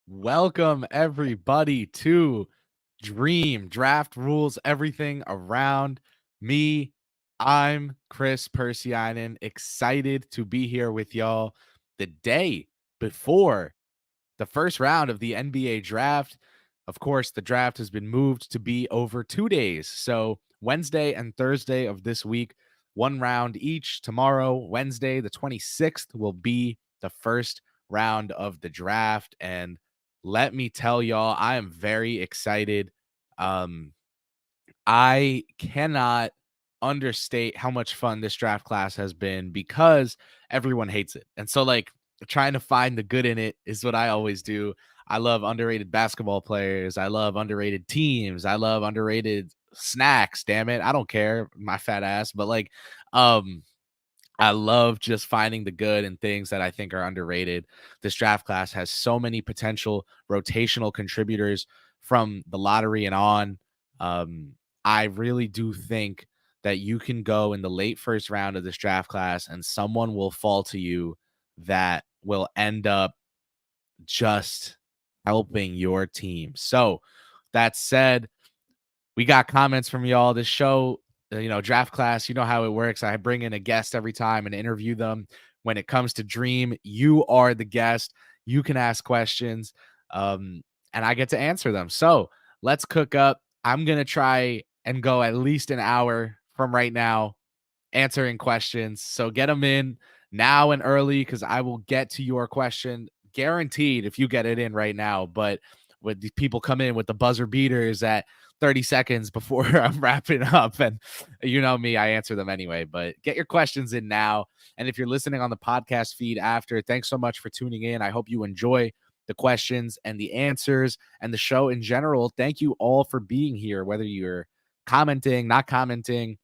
Welcome everybody to Dream Draft Rules, everything around me. I'm Kris Pursiainen, excited to be here with y'all the day before the first round of the NBA draft. Of course, the draft has been moved to be over 2 days. So, Wednesday and Thursday of this week, one round each. Tomorrow, Wednesday, the 26th, will be the first round of the draft. And let me tell y'all, I am very excited. Um, I cannot understate how much fun this draft class has been because everyone hates it. And so, like, trying to find the good in it is what I always do. I love underrated basketball players. I love underrated teams. I love underrated snacks. Damn it. I don't care, my fat ass. But like, um, I love just finding the good in things that I think are underrated. This draft class has so many potential rotational contributors from the lottery and on. Um, I really do think that you can go in the late first round of this draft class and someone will fall to you that will end up just helping your team. So, that said, we got comments from y'all. This show, draft class, you know how it works. I bring in a guest every time and interview them. When it comes to Dream, you are the guest. You can ask questions, and I get to answer them. So let's cook up. I'm going to try and go at least an hour from right now answering questions. So get them in now and early because I will get to your question guaranteed if you get it in right now. But with these people come in with the buzzer beaters at 30 seconds before I'm wrapping up, and you know me, I answer them anyway. But get your questions in now. And if you're listening on the podcast feed after, thanks so much for tuning in. I hope you enjoy the questions and the answers and the show in general. Thank you all for being here, whether you're commenting, not commenting,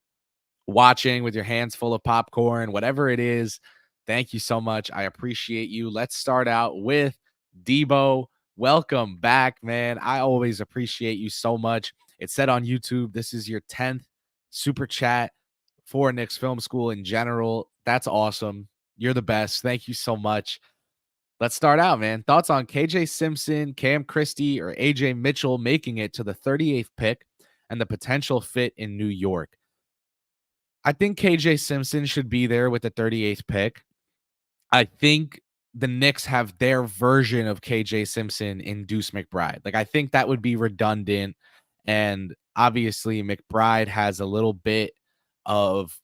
watching with your hands full of popcorn, whatever it is. Thank you so much. I appreciate you. Let's start out with Debo. Welcome back, man. I always appreciate you so much. It said on YouTube, this is your 10th super chat for Knicks Film School in general. That's awesome. You're the best. Thank you so much. Let's start out, man. Thoughts on KJ Simpson, Cam Christie, or AJ Mitchell making it to the 38th pick and the potential fit in New York? I think KJ Simpson should be there with the 38th pick. I think the Knicks have their version of KJ Simpson in Deuce McBride. Like, I think that would be redundant. And obviously, McBride has a little bit of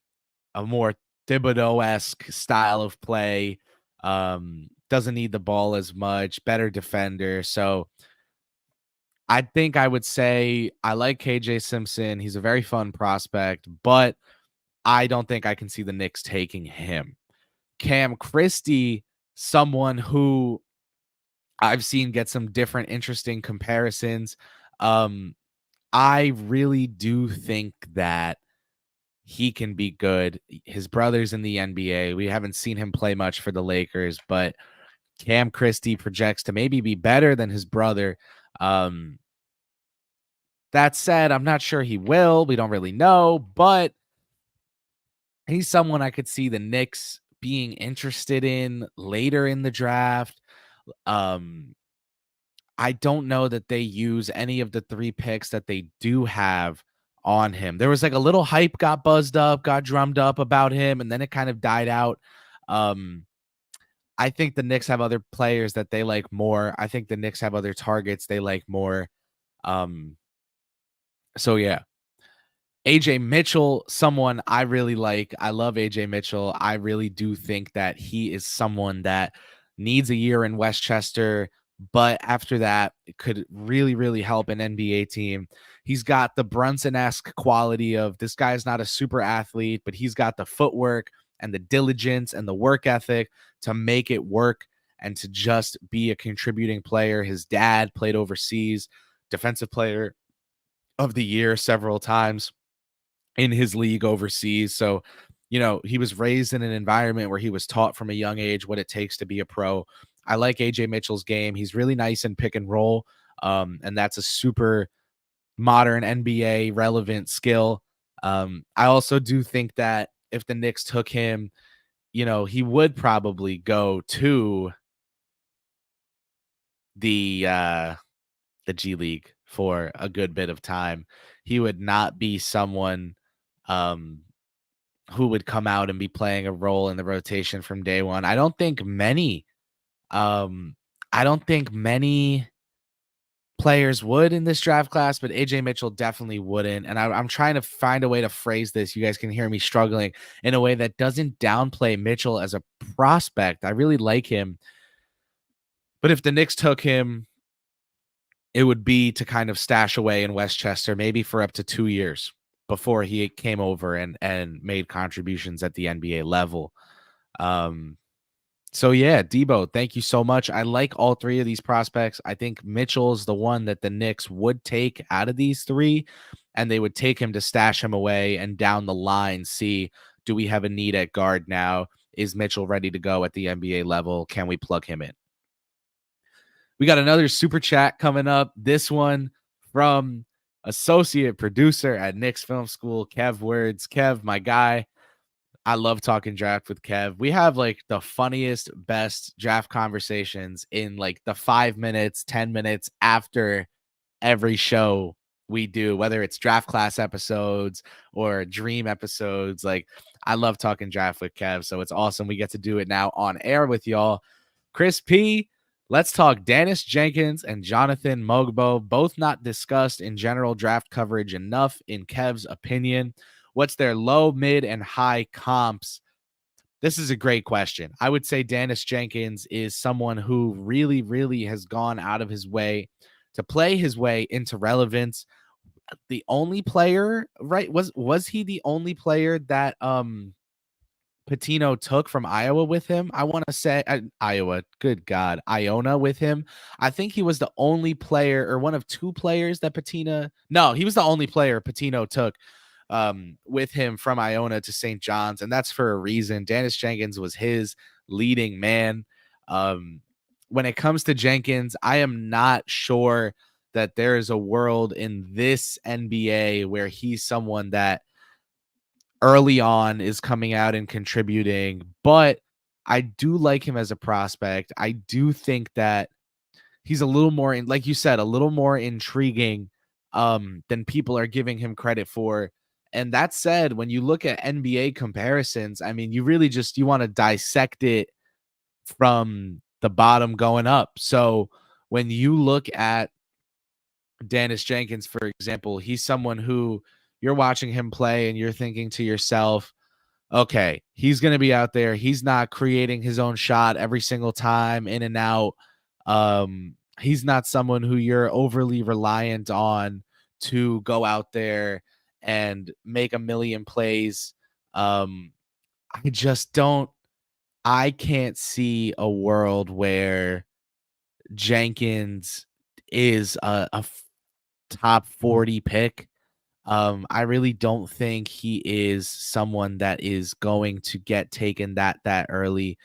a more Thibodeau-esque style of play. Doesn't need the ball as much, better defender. So I think I would say I like KJ Simpson. He's a very fun prospect, but I don't think I can see the Knicks taking him. Cam Christie, someone who I've seen get some different interesting comparisons. I really do think that he can be good. His brother's in the NBA. We haven't seen him play much for the Lakers, but Cam Christie projects to maybe be better than his brother. That said, I'm not sure he will. We don't really know, but he's someone I could see the Knicks being interested in later in the draft. I don't know that they use any of the 3 picks that they do have on him. There was like a little hype got buzzed up, got drummed up about him, and then it kind of died out. Um, I think the Knicks have other players that they like more. I think the Knicks have other targets they like more. So yeah. AJ Mitchell, someone I really like. I love AJ Mitchell. I really do think that he is someone that needs a year in Westchester, but after that, it could really, really help an NBA team. He's got the Brunson-esque quality of this guy's not a super athlete, but he's got the footwork and the diligence and the work ethic to make it work and to just be a contributing player. His dad played overseas, defensive player of the year several times in his league overseas. So, he was raised in an environment where he was taught from a young age what it takes to be a pro. I like AJ Mitchell's game. He's really nice in pick and roll. And that's a super modern NBA relevant skill. I also do think that if the Knicks took him, he would probably go to the G League for a good bit of time. He would not be someone um who would come out and be playing a role in the rotation from day one. Um I don't think many players would in this draft class, but AJ Mitchell definitely wouldn't. And I'm trying to find a way to phrase this. You guys can hear me struggling in a way that doesn't downplay Mitchell as a prospect. I really like him. But if the Knicks took him, it would be to kind of stash away in Westchester, maybe for up to 2 years before he came over and made contributions at the NBA level. So yeah, Debo, thank you so much. I like all three of these prospects. I think Mitchell's the one that the Knicks would take out of these three, and they would take him to stash him away and down the line see, do we have a need at guard now? Is Mitchell ready to go at the NBA level? Can we plug him in? We got another super chat coming up. This one from associate producer at Knicks Film School, Kev Words. Kev, my guy. I love talking draft with Kev. We have like the funniest, best draft conversations in like the 5 minutes, 10 minutes after every show we do, whether it's draft class episodes or dream episodes. Like, I love talking draft with Kev. So it's awesome. We get to do it now on air with y'all. Chris P, let's talk Danis Jenkins and Jonathan Mogbo, both not discussed in general draft coverage enough, in Kev's opinion. What's their low, mid, and high comps? This is a great question. I would say Danis Jenkins is someone who really, really has gone out of his way to play his way into relevance. The only player, right? Was he the only player that Patino took from Iowa with him? I want to say Iowa. Good God, Iona with him. I think he was the only player, or one of two players that Patino. No, he was the only player Patino took with him from Iona to St. John's, and that's for a reason. Danis Jenkins was his leading man. When it comes to Jenkins, I am not sure that there is a world in this NBA where he's someone that early on is coming out and contributing, but I do like him as a prospect. I do think that he's a little more, like you said, a little more intriguing than people are giving him credit for. And that said, when you look at NBA comparisons, I mean, you really just, you want to dissect it from the bottom going up. So when you look at Danis Jenkins, for example, he's someone who you're watching him play and you're thinking to yourself, okay, he's going to be out there. He's not creating his own shot every single time in and out. He's not someone who you're overly reliant on to go out there and make a million plays. I just don't, I can't see a world where Jenkins is a top 40 pick. I really don't think he is someone that is going to get taken that early.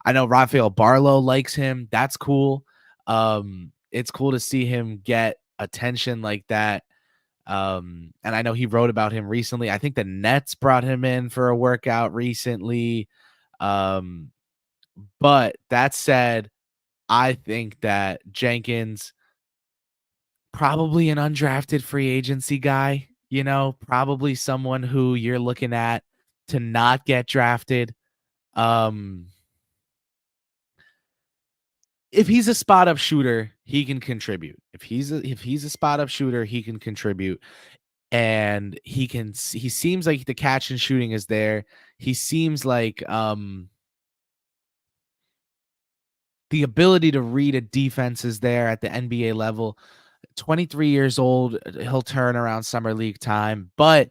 I know Rafael Barlow likes him. That's cool. It's cool to see him get attention like that. And I know he wrote about him recently. I think the Nets brought him in for a workout recently. But that said, I think that Jenkins, probably an undrafted free agency guy, probably someone who you're looking at to not get drafted. If he's a spot up shooter, he can contribute. If he's a spot up shooter, he can contribute. And he seems like the catch and shooting is there. He seems like the ability to read a defense is there at the NBA level. 23 years old, he'll turn around summer league time, but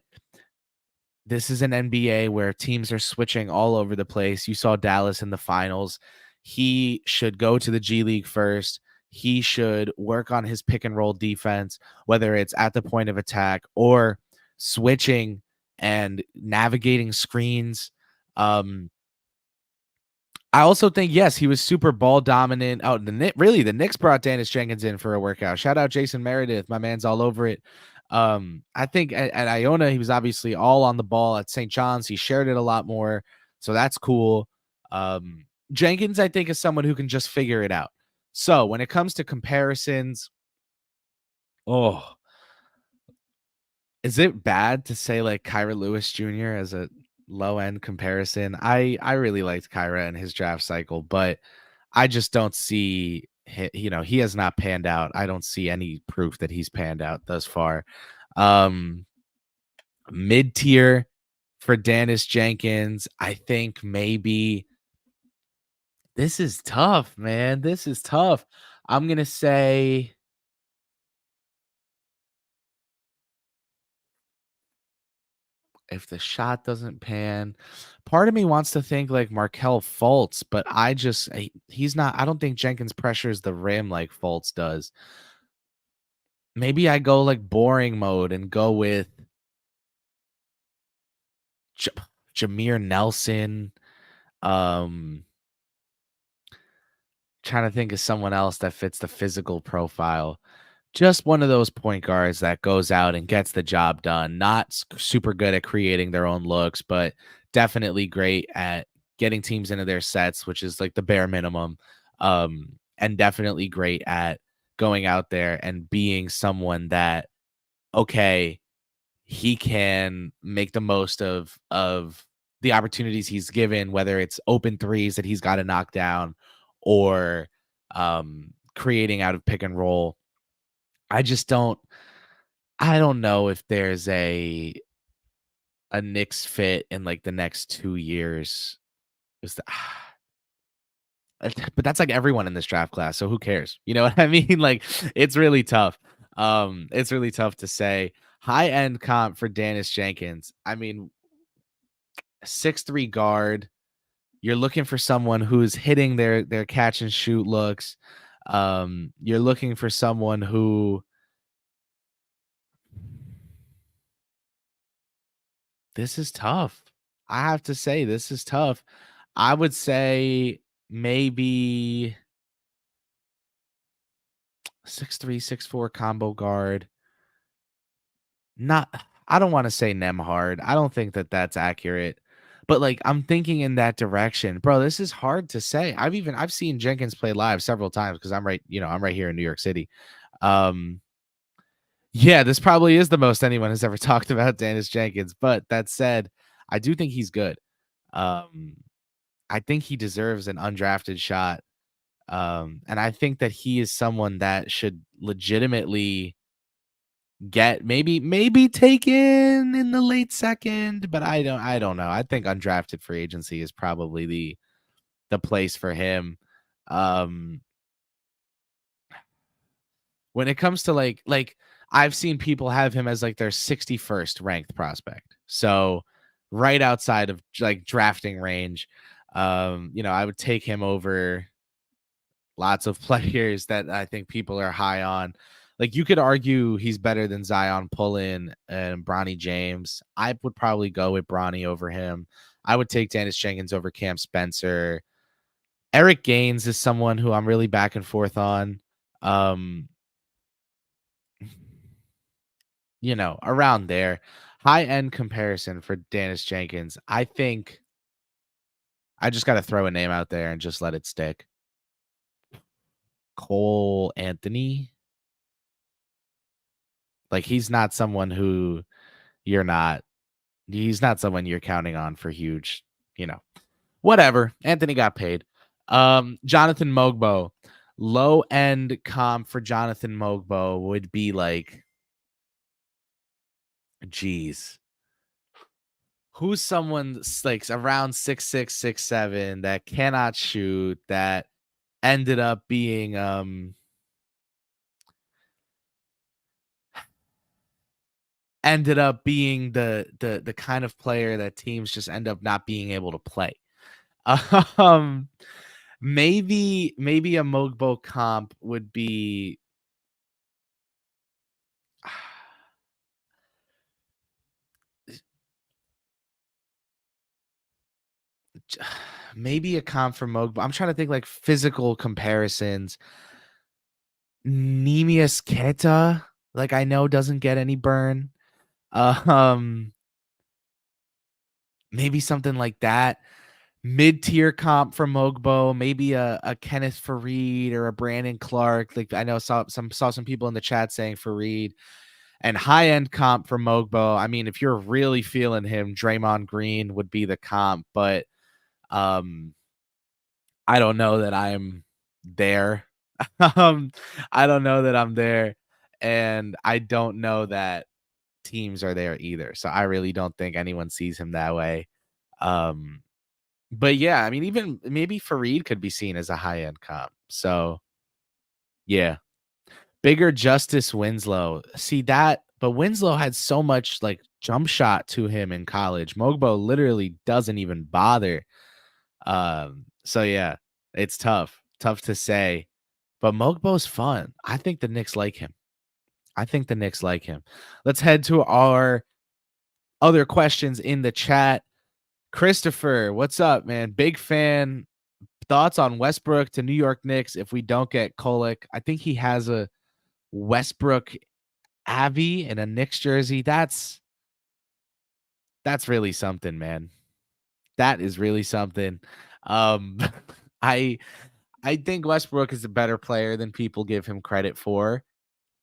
this is an NBA where teams are switching all over the place. You saw Dallas in the finals. He should go to the G League first. He should work on his pick and roll defense, whether it's at the point of attack or switching and navigating screens. I also think, yes, he was super ball dominant. Oh, the Knicks brought Danis Jenkins in for a workout. Shout out Jason Meredith. My man's all over it. I think at Iona, he was obviously all on the ball. At St. John's, he shared it a lot more. So that's cool. Jenkins, I think, is someone who can just figure it out. So when it comes to comparisons, oh, is it bad to say like Kyra Lewis Jr. as a low end comparison? I really liked Kyra in his draft cycle, but I just don't see he has not panned out. I don't see any proof that he's panned out thus far. Um Mid tier for Danis Jenkins. I think maybe this is tough, man. This is tough. I'm gonna say if the shot doesn't pan, part of me wants to think like Markelle Fultz, but he's not. I don't think Jenkins pressures the rim like Fultz does. Maybe I go like boring mode and go with J- Jameer Nelson. Um, Trying to think of someone else that fits the physical profile. Just one of those point guards that goes out and gets the job done. Not super good at creating their own looks, but definitely great at getting teams into their sets, which is like the bare minimum. And definitely great at going out there and being someone that, okay, he can make the most of the opportunities he's given, whether it's open threes that he's got to knock down or creating out of pick and roll. I just don't I don't know if there's a Knicks fit in like the next 2 years. Is the but that's like everyone in this draft class, so who cares? You know what I mean? Like it's really tough. It's really tough to say. High end comp for Danis Jenkins. I mean, 6'3" guard. You're looking for someone who's hitting their catch and shoot looks. You're looking for someone who this is tough. I have to say this is tough. I would say maybe 6'3", 6'4" combo guard. Not I don't wanna say Nemhard. I don't think that that's accurate, but, like, I'm thinking in that direction. Bro, this is hard to say. I've seen Jenkins play live several times because I'm right here in New York City. Um, yeah, this probably is the most anyone has ever talked about Danis Jenkins, but that said, I do think he's good. Um, I think he deserves an undrafted shot, and I think that he is someone that should legitimately get maybe taken in the late second, but I don't know. I think undrafted free agency is probably the place for him. Um when it comes to like I've seen people have him as like their 61st ranked prospect. So right outside of like drafting range. I would take him over lots of players that I think people are high on. Like you could argue he's better than Zion Pullen and Bronny James. I would probably go with Bronny over him. I would take Danis Jenkins over Cam Spencer. Eric Gaines is someone who I'm really back and forth on. Um, around there. High end comparison for Danis Jenkins. I think I just got to throw a name out there and just let it stick. Cole Anthony. Like he's not someone who you're not he's not someone you're counting on for huge, you know. Whatever. Anthony got paid. Jonathan Mogbo. Low end comp for Jonathan Mogbo would be like, geez. Who's someone like around 6'6", 6'7" that cannot shoot that ended up being the kind of player that teams just end up not being able to play. Um maybe a Mogbo comp would be maybe a comp for Mogbo. I'm trying to think like physical comparisons. Nemius Keta, like I know doesn't get any burn. Um, Maybe something like that. mid-tier comp for Mogbo, maybe a Kenneth Faried or a Brandon Clark. Like I know saw some people in the chat saying Faried, and high-end comp for Mogbo. I mean, if you're really feeling him, Draymond Green would be the comp, but um I don't know that I'm there. um I don't know that I'm there, and I don't know that teams are there either. So I really don't think anyone sees him that way. Um But yeah, I mean, even maybe Fareed could be seen as a high-end comp. So yeah. Bigger Justice Winslow. See that, but Winslow had so much like jump shot to him in college. Mogbo literally doesn't even bother. So yeah, it's tough. Tough to say. But Mogbo's fun. I think the Knicks like him. I think the Knicks like him. Let's head to our other questions in the chat. Christopher, what's up, man? Big fan. Thoughts on Westbrook to New York Knicks if we don't get Kolek? I think he has a Westbrook Avi in a Knicks jersey. That's really something, man. That is really something. Um, I I think Westbrook is a better player than people give him credit for.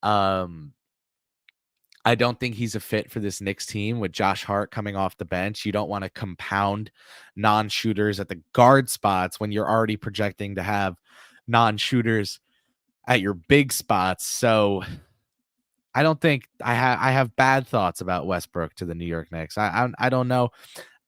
Um, I don't think he's a fit for this Knicks team with Josh Hart coming off the bench. You don't want to compound non-shooters at the guard spots when you're already projecting to have non-shooters at your big spots. So I don't think I have bad thoughts about Westbrook to the New York Knicks. I don't know,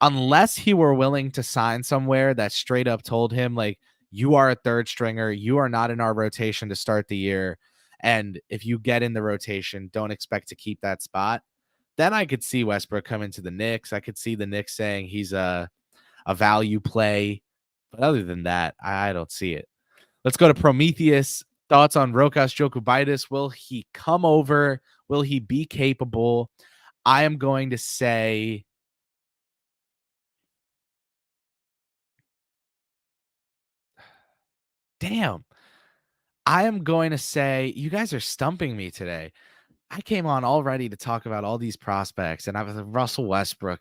unless he were willing to sign somewhere that straight up told him like, you are a third stringer, you are not in our rotation to start the year, and if you get in the rotation, don't expect to keep that spot. Then I could see Westbrook coming to the Knicks. I could see the Knicks saying he's a value play, but other than that, I don't see it. Let's go to Prometheus. Thoughts on Ras Jokubas? Will he come over? Will he be capable? I am going to say damn. I am going to say you guys are stumping me today. I came on all ready to talk about all these prospects, and I was Russell Westbrook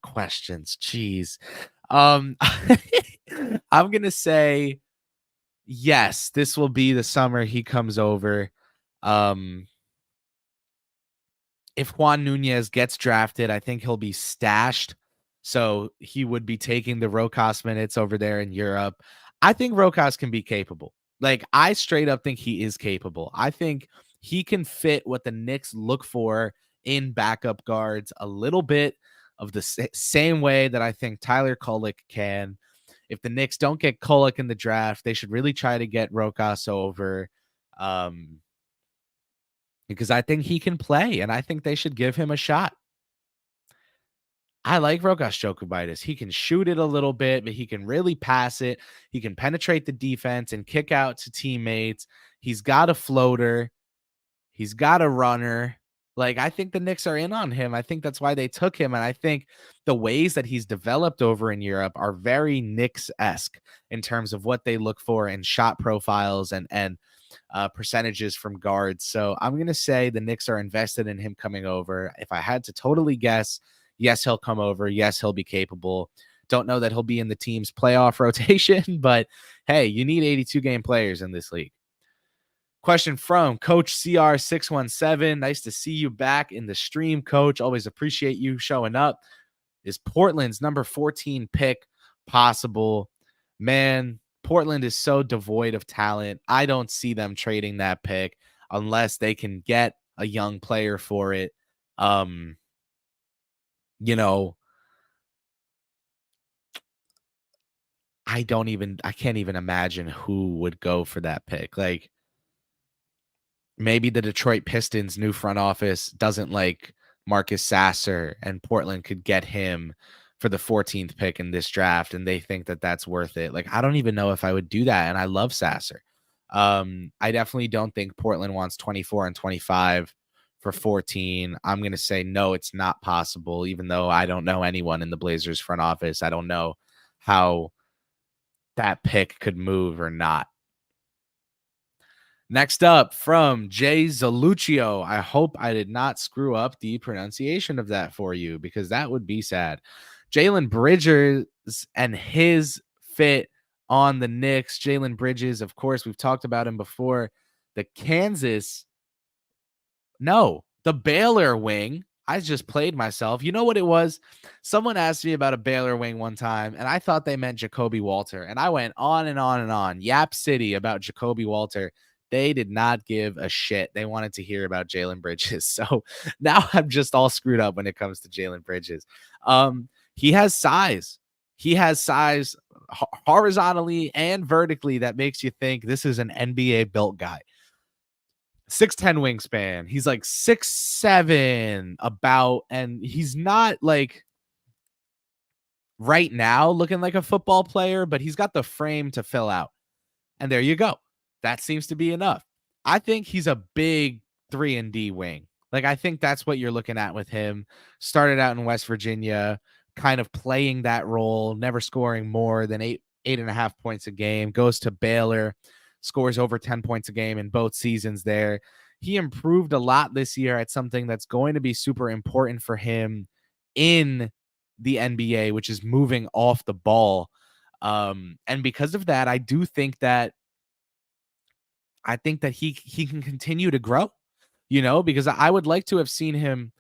questions. Jeez. I'm gonna say yes. This will be the summer he comes over. Um, if Juan Nunez gets drafted, I think he'll be stashed. So he would be taking the Rokas minutes over there in Europe. I think Rokas can be capable. Like, I straight up think he is capable. I think he can fit what the Knicks look for in backup guards a little bit of the same way that I think Tyler Kolek can. If the Knicks don't get Kolek in the draft, they should really try to get Rokas over. Because I think he can play, and I think they should give him a shot. I like Ras Jokubas. He can shoot it a little bit, but he can really pass it. He can penetrate the defense and kick out to teammates. He's got a floater. He's got a runner. Like, I think the Knicks are in on him. I think that's why they took him. And I think the ways that he's developed over in Europe are very Knicks-esque in terms of what they look for in shot profiles and percentages from guards. So I'm going to say the Knicks are invested in him coming over. If I had to totally guess, yes, he'll come over. Yes, he'll be capable. Don't know that he'll be in the team's playoff rotation, but hey, you need 82 game players in this league. Question from Coach CR617. Nice to see you back in the stream, Coach. Always appreciate you showing up. Is Portland's number 14 pick possible? Man, Portland is so devoid of talent. I don't see them trading that pick unless they can get a young player for it. You know, I can't even imagine who would go for that pick. Like, maybe the Detroit Pistons new front office doesn't like Marcus Sasser, and Portland could get him for the 14th pick in this draft, and they think that that's worth it. Like, I don't even know if I would do that, and I love Sasser. I definitely don't think Portland wants 24 and 25 for 14. I'm going to say no, it's not possible, even though I don't know anyone in the Blazers front office. I don't know how that pick could move or not. Next up from Jay Zaluccio. I hope I did not screw up the pronunciation of that for you, because that would be sad. Jaylen Bridges and his fit on the Knicks. Jaylen Bridges, of course, we've talked about him before. The Baylor wing. I just played myself. You know what it was? Someone asked me about a Baylor wing one time, and I thought they meant Jacoby Walter. And I went on and on and on. Yap City about Jacoby Walter. They did not give a shit. They wanted to hear about Jaylen Bridges. So now I'm just all screwed up when it comes to Jaylen Bridges. He has size. He has size horizontally and vertically that makes you think this is an NBA built guy. 6'10" wingspan. He's like 6'7" about, and he's not like right now looking like a football player, but he's got the frame to fill out. And there you go. That seems to be enough. I think he's a big 3-and-D wing. Like, I think that's what you're looking at with him. Started out in West Virginia, kind of playing that role, never scoring more than 8.5 points a game, goes to Baylor, scores over 10 points a game in both seasons there. He improved a lot this year at something that's going to be super important for him in the NBA, which is moving off the ball. And because of that, I think that he can continue to grow, because I would like to have seen him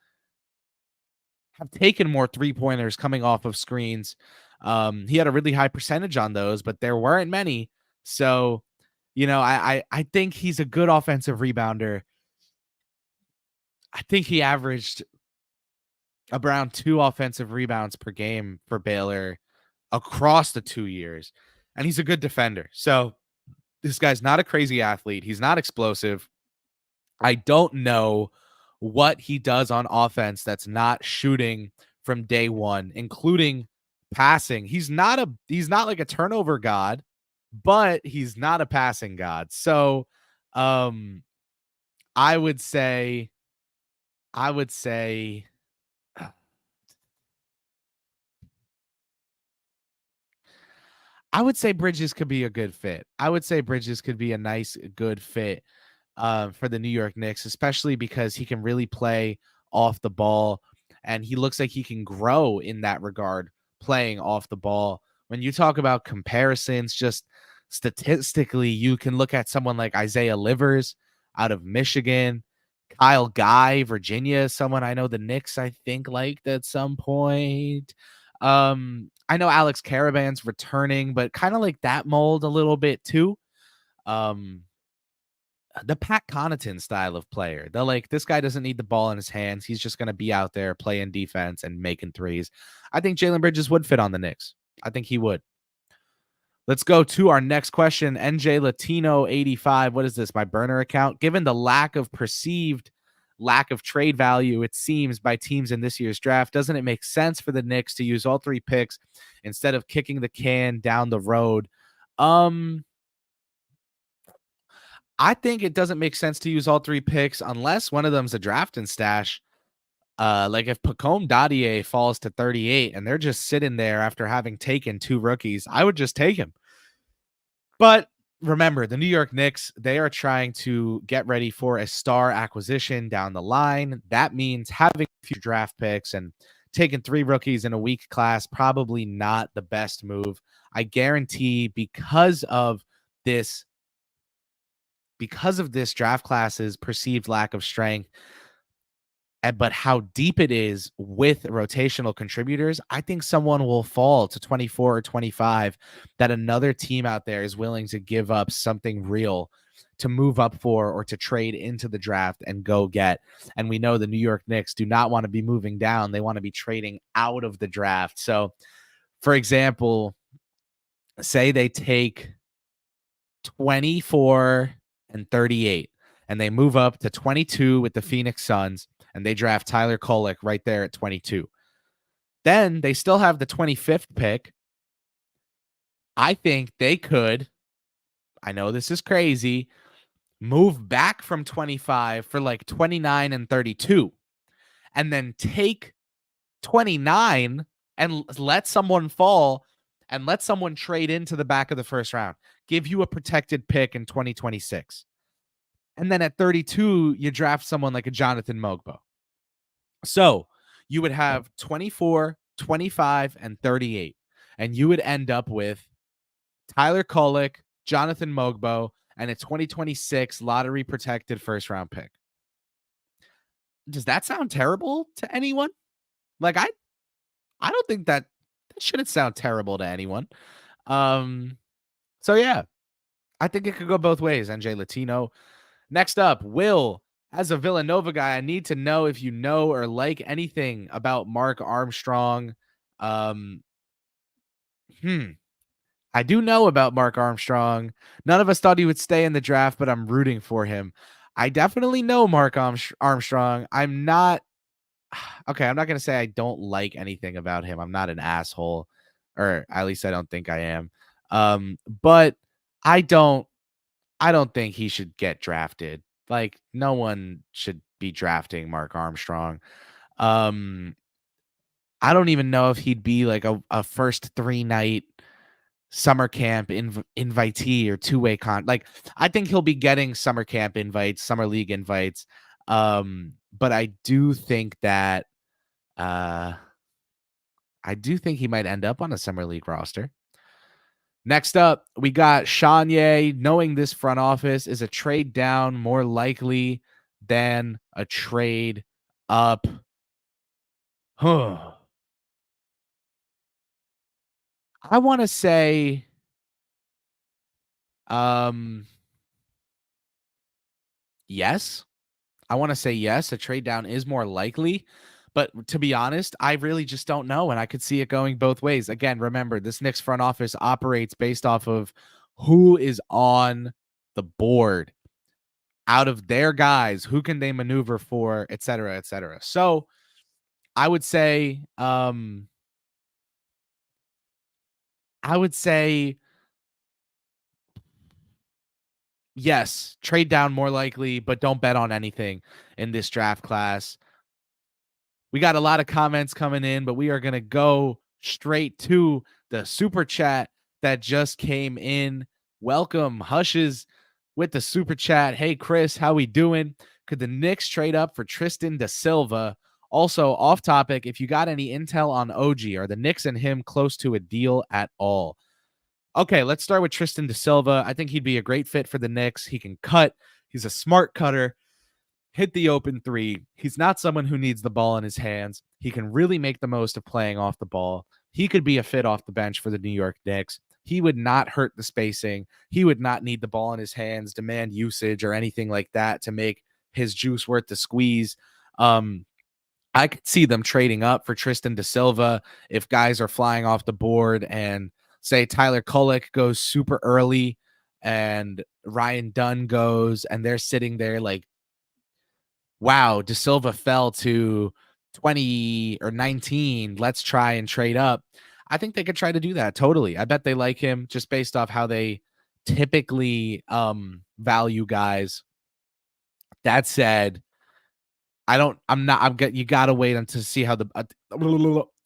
have taken more 3-pointers coming off of screens. He had a really high percentage on those, but there weren't many. So, I think he's a good offensive rebounder. I think he averaged around 2 offensive rebounds per game for Baylor across the 2 years. And he's a good defender. So this guy's not a crazy athlete. He's not explosive. I don't know what he does on offense that's not shooting from day one, including passing. He's not like a turnover god, but he's not a passing god. So I would say Bridges could be a good fit. I would say Bridges could be a nice, good fit for the New York Knicks, especially because he can really play off the ball, and he looks like he can grow in that regard, playing off the ball. When you talk about comparisons, just statistically, you can look at someone like Isaiah Livers out of Michigan, Kyle Guy, Virginia, someone I know the Knicks, I think, liked at some point. I know Alex Caravan's returning, but kind of like that mold a little bit too. The Pat Connaughton style of player. They're like, this guy doesn't need the ball in his hands. He's just going to be out there playing defense and making threes. I think Jaylen Bridges would fit on the Knicks. I think he would. Let's go to our next question. NJ Latino 85. What is this? My burner account? Given the perceived lack of trade value, it seems, by teams in this year's draft, doesn't it make sense for the Knicks to use all 3 picks instead of kicking the can down the road? I think it doesn't make sense to use all 3 picks unless one of them's a draft and stash. Like if Pacome D.R.E.A. falls to 38 and they're just sitting there after having taken 2 rookies, I would just take him. But remember, the New York Knicks, they are trying to get ready for a star acquisition down the line. That means having a few draft picks and taking 3 rookies in a weak class, probably not the best move. I guarantee because of this draft class's perceived lack of strength, but how deep it is with rotational contributors, I think someone will fall to 24 or 25 that another team out there is willing to give up something real to move up for or to trade into the draft and go get. And we know the New York Knicks do not want to be moving down. They want to be trading out of the draft. So, for example, say they take 24 and 38 and they move up to 22 with the Phoenix Suns and they draft Tyler Kolek right there at 22. Then they still have the 25th pick. I think they could, I know this is crazy, move back from 25 for like 29 and 32 and then take 29 and let someone fall and let someone trade into the back of the first round, give you a protected pick in 2026. And then at 32, you draft someone like a Jonathan Mogbo. So you would have 24, 25, and 38. And you would end up with Tyler Kolek, Jonathan Mogbo, and a 2026 lottery protected first round pick. Does that sound terrible to anyone? Like I don't think that shouldn't sound terrible to anyone. So yeah, I think it could go both ways, NJ Latino. Next up, Will. As a Villanova guy, I need to know if you know or like anything about Mark Armstrong. Um, I do know about Mark Armstrong. None of us thought he would stay in the draft, but I'm rooting for him. I definitely know Mark Armstrong. I'm not okay. I'm not going to say I don't like anything about him. I'm not an asshole, or at least I don't think I am. But I don't think he should get drafted. Like, no one should be drafting Mark Armstrong. I don't even know if he'd be like a first 3-night summer camp invitee or two-way like I think he'll be getting summer camp invites, summer league invites. But I do think that I do think he might end up on a summer league roster. Next up, we got Shanye. Knowing this front office, is a trade down more likely than a trade up? I want to say yes. I want to say yes. A trade down is more likely. But to be honest, I really just don't know. And I could see it going both ways. Again, remember, this Knicks front office operates based off of who is on the board. Out of their guys, who can they maneuver for, et cetera, et cetera. So I would say, yes, trade down more likely, but don't bet on anything in this draft class. We got a lot of comments coming in, but we are going to go straight to the super chat that just came in. Welcome, Hushes, with the super chat. Hey, Kris, how we doing? Could the Knicks trade up for Tristan da Silva? Also, off topic, if you got any intel on OG, are the Knicks and him close to a deal at all? Okay, let's start with Tristan da Silva. I think he'd be a great fit for the Knicks. He can cut. He's a smart cutter. Hit the open three. He's not someone who needs the ball in his hands. He can really make the most of playing off the ball. He could be a fit off the bench for the New York Knicks. He would not hurt the spacing. He would not need the ball in his hands, demand usage, or anything like that to make his juice worth the squeeze. I could see them trading up for Tristan da Silva if guys are flying off the board, and say Tyler Kolek goes super early and Ryan Dunn goes, and they're sitting there like, wow, da Silva fell to 20 or 19. Let's try and trade up. I think they could try to do that. Totally. I bet they like him just based off how they typically value guys. That said, you gotta wait until see how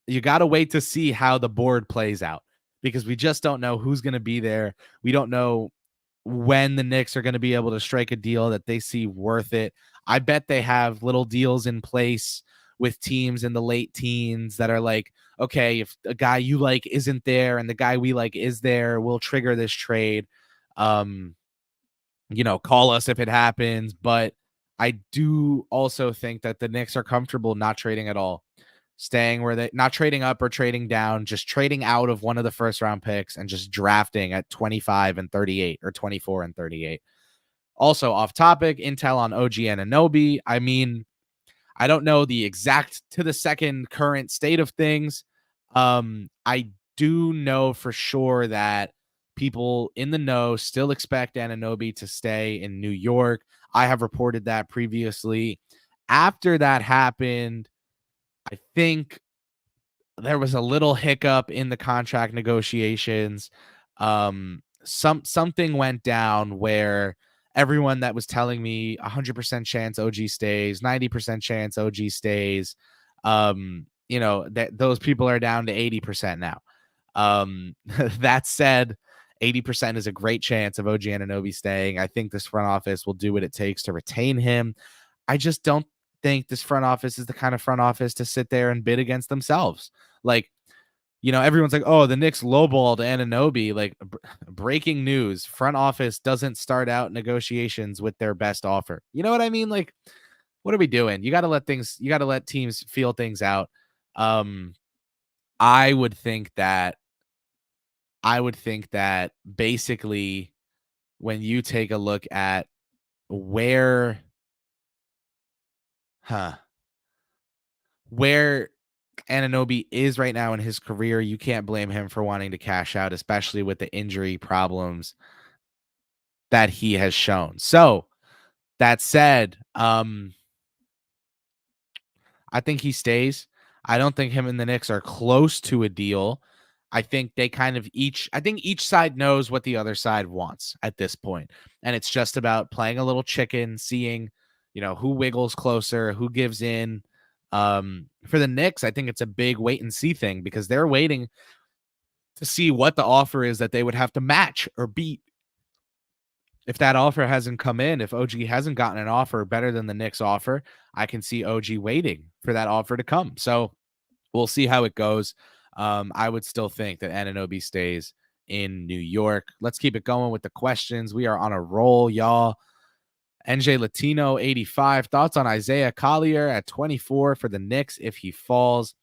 you gotta wait to see how the board plays out, because we just don't know who's going to be there. We don't know when the Knicks are going to be able to strike a deal that they see worth it. I bet they have little deals in place with teams in the late teens that are like, okay, if a guy you like isn't there and the guy we like is there, we'll trigger this trade. Call us if it happens. But I do also think that the Knicks are comfortable not trading at all, staying where they not trading up or trading down, just trading out of one of the first round picks and just drafting at 25 and 38 or 24 and 38. Also, off topic, intel on OG Anunoby. I mean, I don't know the exact to the second current state of things. I do know for sure that people in the know still expect Anunoby to stay in New York. I have reported that previously. After that happened, I think there was a little hiccup in the contract negotiations. Something went down where everyone that was telling me 100% chance OG stays, 90% chance OG stays, that those people are down to 80% now. That said, 80% is a great chance of OG Anunoby staying. I think this front office will do what it takes to retain him. I just don't think this front office is the kind of front office to sit there and bid against themselves. Like, everyone's like, oh, the Knicks lowballed Anunoby. Like, breaking news, front office doesn't start out negotiations with their best offer. You know what I mean? Like, what are we doing? You got to let teams feel things out. I would think that basically when you take a look at where where Anunoby is right now in his career, you can't blame him for wanting to cash out, especially with the injury problems that he has shown. So that said, I think he stays. I don't think him and the Knicks are close to a deal. I think they kind of each side knows what the other side wants at this point. And it's just about playing a little chicken, seeing, who wiggles closer, who gives in. For the Knicks, I think it's a big wait and see thing because they're waiting to see what the offer is that they would have to match or beat. If that offer hasn't come in, if OG hasn't gotten an offer better than the Knicks offer, I can see OG waiting for that offer to come. So we'll see how it goes. I would still think that Anunoby stays in New York. Let's keep it going with the questions. We are on a roll, y'all. NJ Latino 85. Thoughts on Isaiah Collier at 24 for the Knicks if he falls?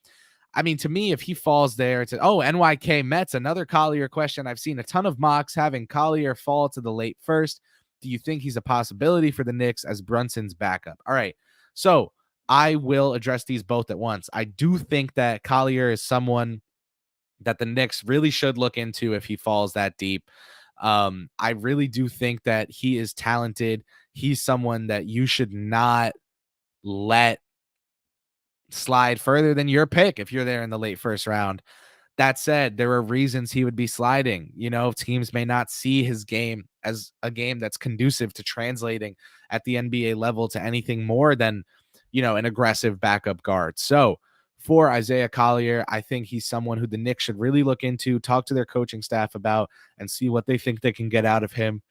I mean, to me, if he falls there, it's NYK Mets, another Collier question. I've seen a ton of mocks having Collier fall to the late first. Do you think he's a possibility for the Knicks as Brunson's backup? All right. So I will address these both at once. I do think that Collier is someone that the Knicks really should look into if he falls that deep. I really do think that he is talented. He's someone that you should not let slide further than your pick if you're there in the late first round. That said, there are reasons he would be sliding. Teams may not see his game as a game that's conducive to translating at the NBA level to anything more than, an aggressive backup guard. So for Isaiah Collier, I think he's someone who the Knicks should really look into, talk to their coaching staff about, and see what they think they can get out of him.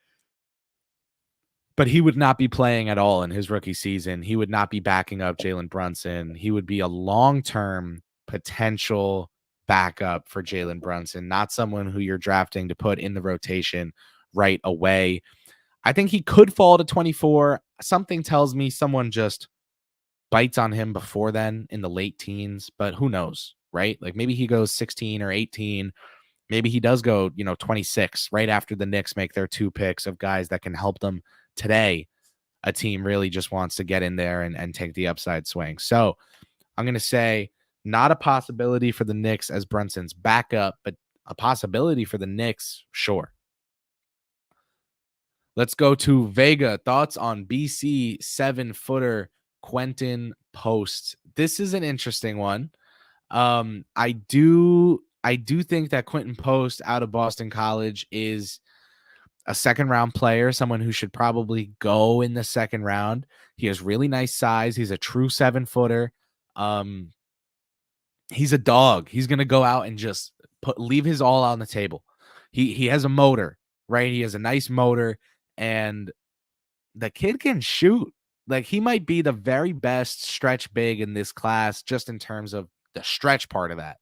But he would not be playing at all in his rookie season. He would not be backing up Jalen Brunson. He would be a long-term potential backup for Jalen Brunson, not someone who you're drafting to put in the rotation right away. I think he could fall to 24. Something tells me someone just bites on him before then in the late teens, but who knows, right? Like maybe he goes 16 or 18. Maybe he does go, 26 right after the Knicks make their 2 picks of guys that can help them today. A team really just wants to get in there and take the upside swing. So I'm going to say not a possibility for the Knicks as Brunson's backup, but a possibility for the Knicks, sure. Let's go to Vega. Thoughts on BC 7-footer Quinton Post? This is an interesting one. I do think that Quinton Post out of Boston College is a second-round player, someone who should probably go in the second round. He has really nice size. He's a true 7-footer. He's a dog. He's going to go out and just leave his all on the table. He has a motor, right? He has a nice motor, and the kid can shoot. Like, he might be the very best stretch big in this class just in terms of the stretch part of that.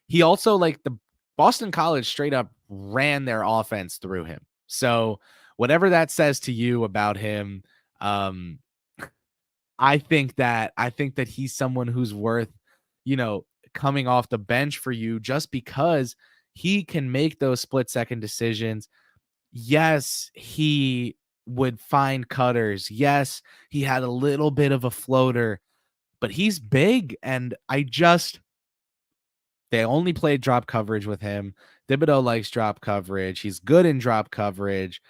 He also, like, the Boston College straight up ran their offense through him. So whatever that says to you about him, I think that he's someone who's worth, coming off the bench for you just because he can make those split-second decisions. Yes, he would find cutters. Yes, he had a little bit of a floater, but he's big, and they only played drop coverage with him. Thibodeau likes drop coverage. He's good in drop coverage.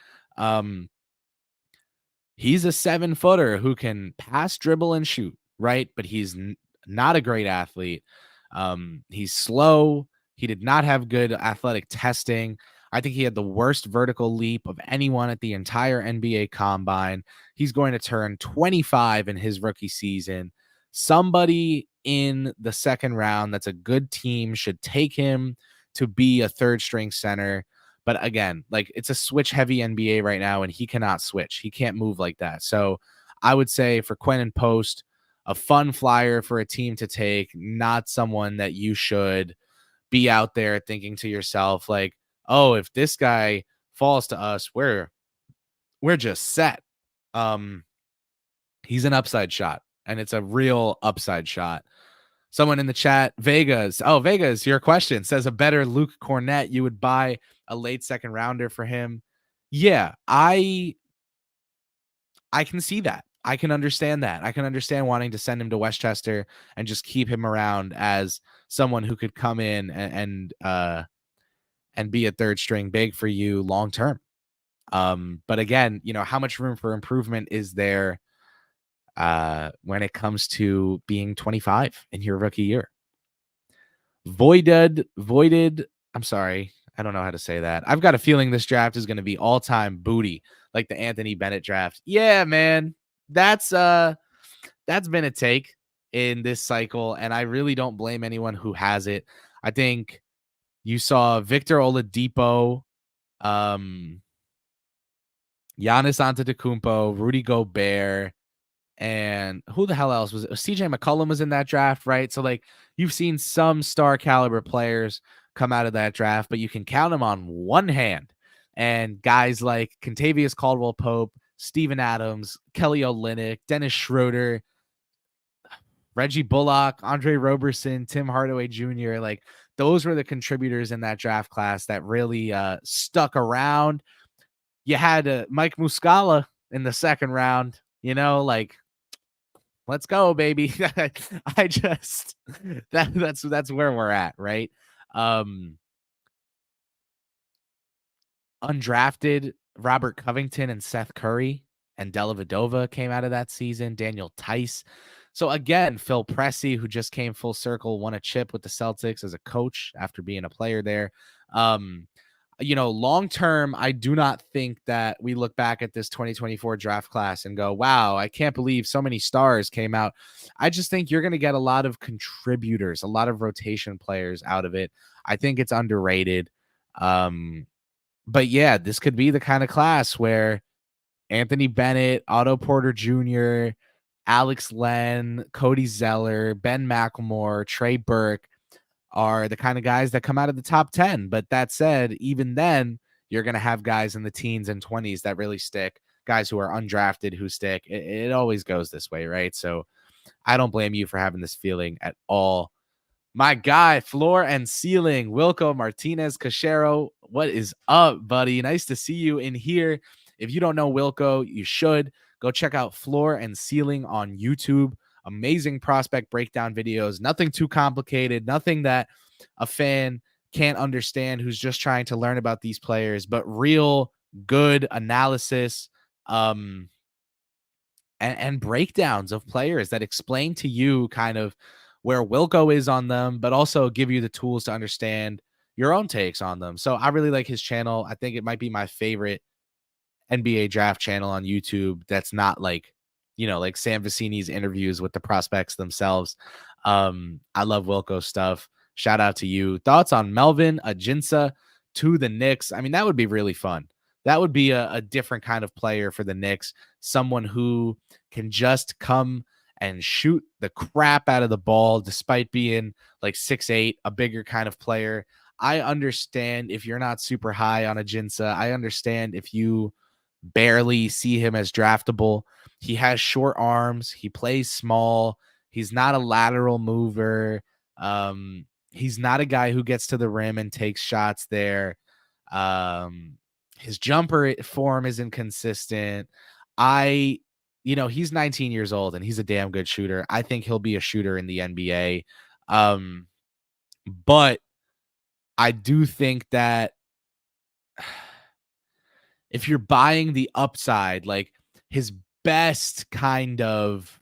He's a 7-footer who can pass, dribble, and shoot, right? But he's not a great athlete. He's slow. He did not have good athletic testing. I think he had the worst vertical leap of anyone at the entire NBA combine. He's going to turn 25 in his rookie season. Somebody in the second round that's a good team should take him to be a third string center. But again, like, it's a switch heavy NBA right now, and he cannot switch. He can't move like that. So I would say for Quinton Post, a fun flyer for a team to take, not someone that you should be out there thinking to yourself like, oh, if this guy falls to us, we're just set. He's an upside shot, and it's a real upside shot. Someone in the chat, Vegas, your question says a better Luke Cornett, you would buy a late second rounder for him. Yeah, I can see that. I can understand that. I can understand wanting to send him to Westchester and just keep him around as someone who could come in and be a third string big for you long term. But again, how much room for improvement is there when it comes to being 25 in your rookie year? Voided. I'm sorry. I don't know how to say that. I've got a feeling this draft is going to be all-time booty, like the Anthony Bennett draft. Yeah, man. That's been a take in this cycle, and I really don't blame anyone who has it. I think you saw Victor Oladipo, Giannis Antetokounmpo, Rudy Gobert, and who the hell else was it? CJ McCollum was in that draft, right? So like you've seen some star caliber players come out of that draft, but you can count them on one hand. And guys like Kentavious Caldwell-Pope, Steven Adams, Kelly Olynyk, Dennis Schroeder, Reggie Bullock, Andre Roberson, Tim Hardaway Jr. Like those were the contributors in that draft class that really stuck around. You had Mike Muscala in the second round, like let's go, baby. I just that's where we're at, right? Undrafted Robert Covington and Seth Curry and Dellavedova came out of that season. Daniel Tice. So again, Phil Pressey, who just came full circle, won a chip with the Celtics as a coach after being a player there. Long term, I do not think that we look back at this 2024 draft class and go, wow, I can't believe so many stars came out. I just think you're going to get a lot of contributors, a lot of rotation players out of it. I think it's underrated. But yeah, this could be the kind of class where Anthony Bennett, Otto Porter Jr., Alex Len, Cody Zeller, Ben McLemore, Trey Burke are the kind of guys that come out of the top 10. But that said, even then, you're going to have guys in the teens and 20s that really stick, guys who are undrafted who stick. It always goes this way, right? So I don't blame you for having this feeling at all. My guy, Floor and Ceiling, Wilco Martinez Cachero. What is up, buddy? Nice to see you in here. If you don't know Wilco, you should go check out Floor and Ceiling on YouTube. Amazing prospect breakdown videos. Nothing too complicated. Nothing that a fan can't understand who's just trying to learn about these players, but real good analysis and breakdowns of players that explain to you kind of where Wilco is on them, but also give you the tools to understand your own takes on them. So I really like his channel. I think it might be my favorite NBA draft channel on YouTube that's not like, like Sam Vecini's interviews with the prospects themselves. I love Wilco's stuff. Shout out to you. Thoughts on Melvin Ajinça to the Knicks? I mean, that would be really fun. That would be a different kind of player for the Knicks. Someone who can just come and shoot the crap out of the ball despite being like 6'8", a bigger kind of player. I understand if you're not super high on Ajinça. I understand if you barely see him as draftable. He has short arms. He plays small. He's not a lateral mover. He's not a guy who gets to the rim and takes shots there. His jumper form is inconsistent. He's 19 years old and he's a damn good shooter. I think he'll be a shooter in the NBA. But I do think that if you're buying the upside, like his best kind of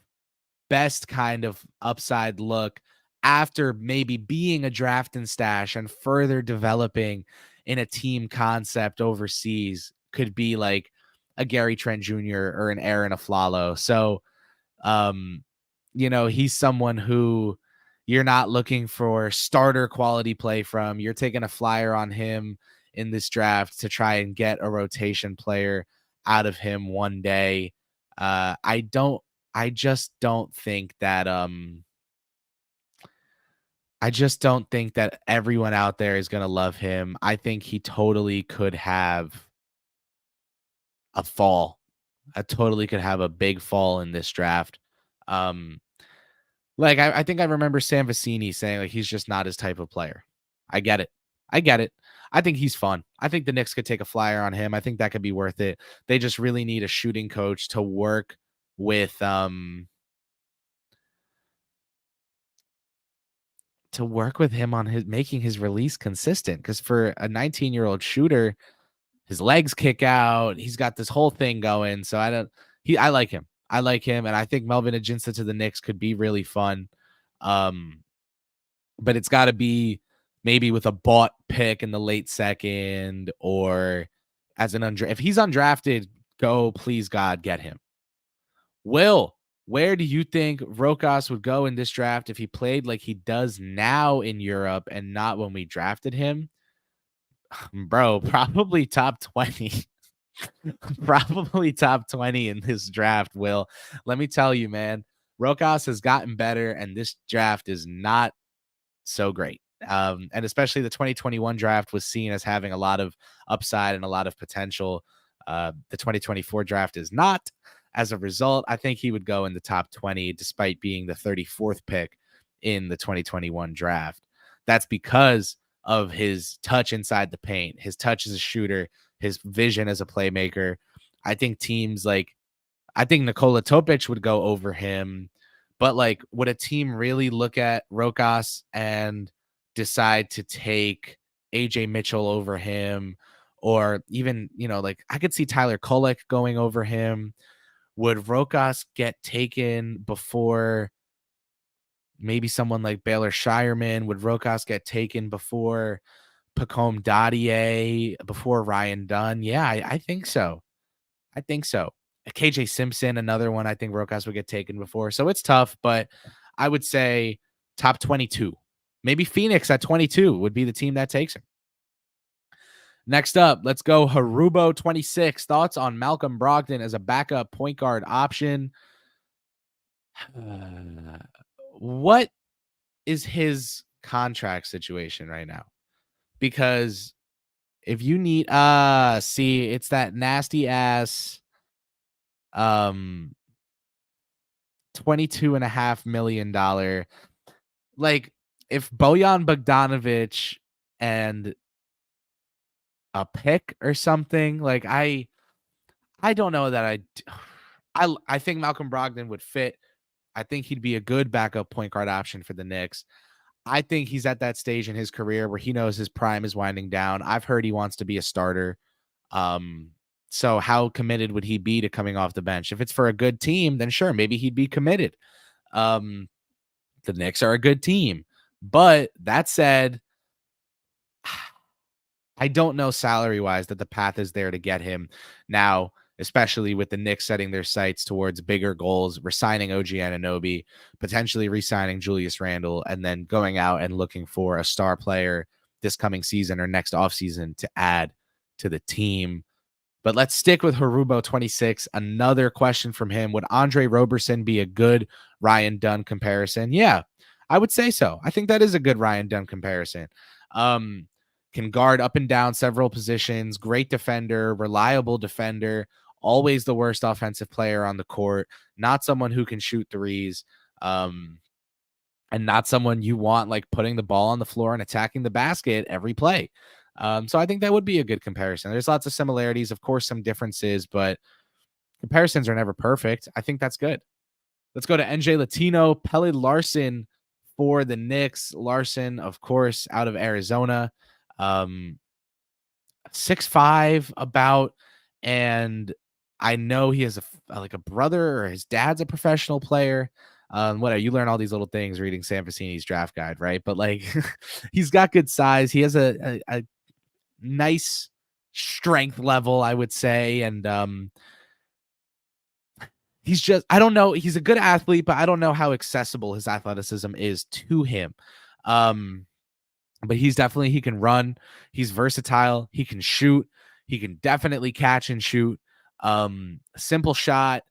upside look after maybe being a draft and stash and further developing in a team concept overseas could be like a Gary Trent Jr. or an Aaron Aflalo. So, he's someone who you're not looking for starter quality play from. You're taking a flyer on him in this draft to try and get a rotation player out of him one day. I don't I just don't think that I just don't think that everyone out there is going to love him. I think he totally could have a fall. I totally could have a big fall in this draft. Um, like I think I remember Sam Vecini saying like he's just not his type of player. I get it. I get it. I think he's fun. I think the Knicks could take a flyer on him. I think that could be worth it. They just really need a shooting coach to work with him on his making his release consistent. Because for a 19-year-old shooter, his legs kick out. He's got this whole thing going. So I like him. I like him. And I think Melvin Aginsta to the Knicks could be really fun. But it's got to be maybe with a bought pick in the late second or as an if he's undrafted, go please God get him. Will, where do you think Rokas would go in this draft if he played like he does now in Europe and not when we drafted him? Bro, probably top 20. Probably top 20 in this draft, Will. Let me tell you, man, Rokas has gotten better, and this draft is not so great. And especially the 2021 draft was seen as having a lot of upside and a lot of potential. The 2024 draft is not. As a result, I think he would go in the top 20 despite being the 34th pick in the 2021 draft. That's because of his touch inside the paint, his touch as a shooter, his vision as a playmaker. I think Nikola Topic would go over him. But like, would a team really look at Rokas and decide to take AJ Mitchell over him? Or even, like I could see Tyler Kolek going over him. Would Rokas get taken before maybe someone like Baylor Shireman? Would Rokas get taken before Pacome D.R.E.A., before Ryan Dunn? Yeah, I think so. I think so. KJ Simpson, another one I think Rokas would get taken before. So it's tough, but I would say top 22. Maybe Phoenix at 22 would be the team that takes him. Next up, let's go Harubo 26. Thoughts on Malcolm Brogden as a backup point guard option? What is his contract situation right now? Because if you need it's that nasty ass $22.5 million. Like if Bojan Bogdanovic and a pick or something, like I don't know that I think Malcolm Brogdon would fit. I think he'd be a good backup point guard option for the Knicks. I think he's at that stage in his career where he knows his prime is winding down. I've heard he wants to be a starter. So how committed would he be to coming off the bench? If it's for a good team, then sure, maybe he'd be committed. The Knicks are a good team. But that said, I don't know salary-wise that the path is there to get him now, especially with the Knicks setting their sights towards bigger goals, resigning OG Anunoby, potentially re-signing Julius Randle, and then going out and looking for a star player this coming season or next offseason to add to the team. But let's stick with Harubo 26. Another question from him. Would Andre Roberson be a good Ryan Dunn comparison? Yeah, I would say so. I think that is a good Ryan Dunn comparison. Can guard up and down several positions, great defender, reliable defender, always the worst offensive player on the court, not someone who can shoot threes, and not someone you want like putting the ball on the floor and attacking the basket every play. So I think that would be a good comparison. There's lots of similarities, of course, some differences, but comparisons are never perfect. I think that's good. Let's go to NJ Latino. Ped Larson for the Knicks. Larson, of course, out of Arizona. 6'5" about, and I know he has a brother or his dad's a professional player. Whatever, you learn all these little things reading Sam Vecini's draft guide, right? But like he's got good size. He has a nice strength level, I would say. And I don't know. He's a good athlete, but I don't know how accessible his athleticism is to him. But he can run. He's versatile. He can shoot. He can definitely catch and shoot. Simple shot,